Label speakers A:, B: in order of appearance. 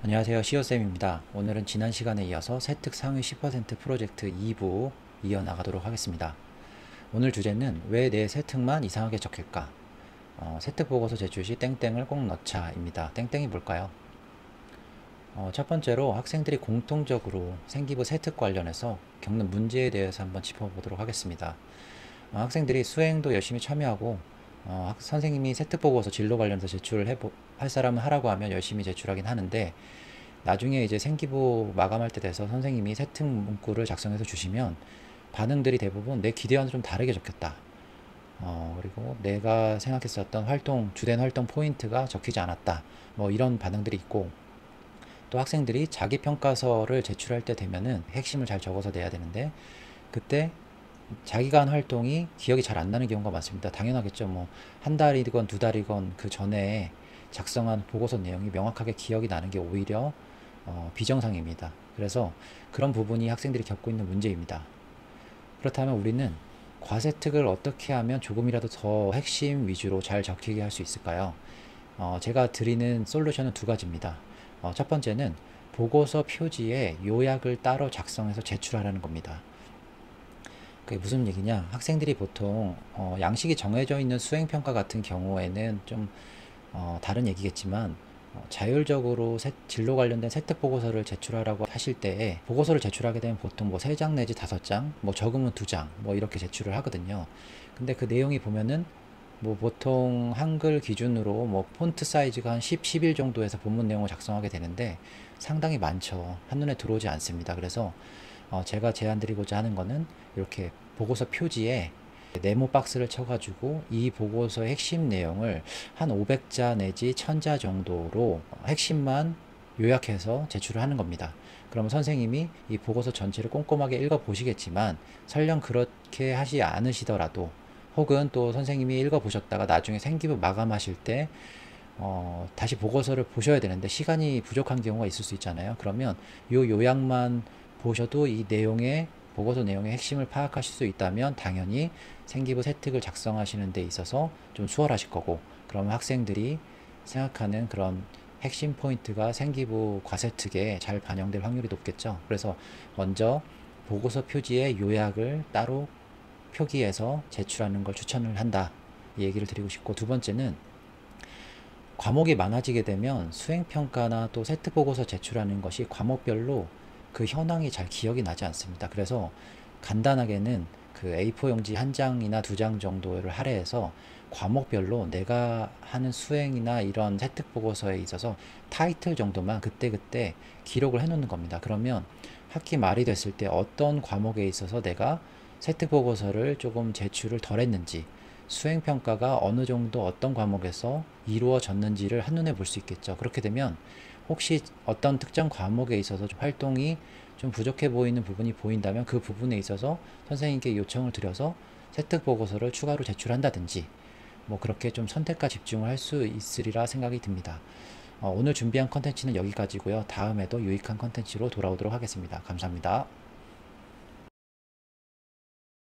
A: 안녕하세요. 시오쌤입니다. 오늘은 지난 시간에 이어서 세특 상위 10% 프로젝트 2부 이어나가도록 하겠습니다. 오늘 주제는 왜 내 세특만 이상하게 적힐까? 세특 보고서 제출 시 땡땡을 꼭 넣자입니다. 땡땡이 뭘까요? 첫 번째로 학생들이 공통적으로 생기부 세특 관련해서 겪는 문제에 대해서 한번 짚어보도록 하겠습니다. 학생들이 수행도 열심히 참여하고 선생님이 세특 보고서 진로 관련해서 제출을 할 사람은 하라고 하면 열심히 제출하긴 하는데 나중에 이제 생기부 마감할 때 돼서 선생님이 세특 문구를 작성해서 주시면 반응들이 대부분 내 기대와는 좀 다르게 적혔다. 그리고 내가 생각했었던 주된 활동 포인트가 적히지 않았다. 뭐 이런 반응들이 있고, 또 학생들이 자기 평가서를 제출할 때 되면은 핵심을 잘 적어서 내야 되는데, 그때 자기가 한 활동이 기억이 잘 안 나는 경우가 많습니다. 당연하겠죠. 뭐 한 달이건 두 달이건 그 전에 작성한 보고서 내용이 명확하게 기억이 나는 게 오히려 비정상입니다. 그래서 그런 부분이 학생들이 겪고 있는 문제입니다. 그렇다면 우리는 과세특을 어떻게 하면 조금이라도 더 핵심 위주로 잘 적히게 할 수 있을까요? 제가 드리는 솔루션은 두 가지입니다. 첫 번째는 보고서 표지에 요약을 따로 작성해서 제출하라는 겁니다. 그게 무슨 얘기냐? 학생들이 보통 양식이 정해져 있는 수행평가 같은 경우에는 좀 다른 얘기겠지만, 자율적으로 진로 관련된 세특 보고서를 제출하라고 하실 때 보고서를 제출하게 되면 보통 뭐 3장 내지 5장, 뭐 적으면 2장, 뭐 이렇게 제출을 하거든요. 근데 그 내용이 보면은 뭐 보통 한글 기준으로 뭐 폰트 사이즈가 한 10, 11 정도에서 본문 내용을 작성하게 되는데 상당히 많죠. 한눈에 들어오지 않습니다. 그래서 제가 제안드리고자 하는 거는 이렇게 보고서 표지에 네모 박스를 쳐가지고 이 보고서의 핵심 내용을 한 500자 내지 1000자 정도로 핵심만 요약해서 제출을 하는 겁니다. 그러면 선생님이 이 보고서 전체를 꼼꼼하게 읽어 보시겠지만 설령 그렇게 하지 않으시더라도, 혹은 또 선생님이 읽어 보셨다가 나중에 생기부 마감하실 때 다시 보고서를 보셔야 되는데 시간이 부족한 경우가 있을 수 있잖아요. 그러면 이 요약만 보셔도 이 내용의 보고서 내용의 핵심을 파악하실 수 있다면 당연히 생기부 세특을 작성하시는 데 있어서 좀 수월하실 거고, 그러면 학생들이 생각하는 그런 핵심 포인트가 생기부 과세특에 잘 반영될 확률이 높겠죠. 그래서 먼저 보고서 표지에 요약을 따로 표기해서 제출하는 걸 추천을 한다, 이 얘기를 드리고 싶고, 두 번째는 과목이 많아지게 되면 수행평가나 또 세특보고서 제출하는 것이 과목별로 그 현황이 잘 기억이 나지 않습니다. 그래서 간단하게는 그 A4 용지 한 장이나 두 장 정도를 할애해서 과목별로 내가 하는 수행이나 이런 세특보고서에 있어서 타이틀 정도만 그때그때 기록을 해 놓는 겁니다. 그러면 학기 말이 됐을 때 어떤 과목에 있어서 내가 세특보고서를 조금 제출을 덜 했는지, 수행평가가 어느 정도 어떤 과목에서 이루어졌는지를 한눈에 볼 수 있겠죠. 그렇게 되면 혹시 어떤 특정 과목에 있어서 좀 활동이 좀 부족해 보이는 부분이 보인다면 그 부분에 있어서 선생님께 요청을 드려서 세특 보고서를 추가로 제출한다든지, 뭐 그렇게 좀 선택과 집중을 할 수 있으리라 생각이 듭니다. 오늘 준비한 컨텐츠는 여기까지고요. 다음에도 유익한 컨텐츠로 돌아오도록 하겠습니다. 감사합니다.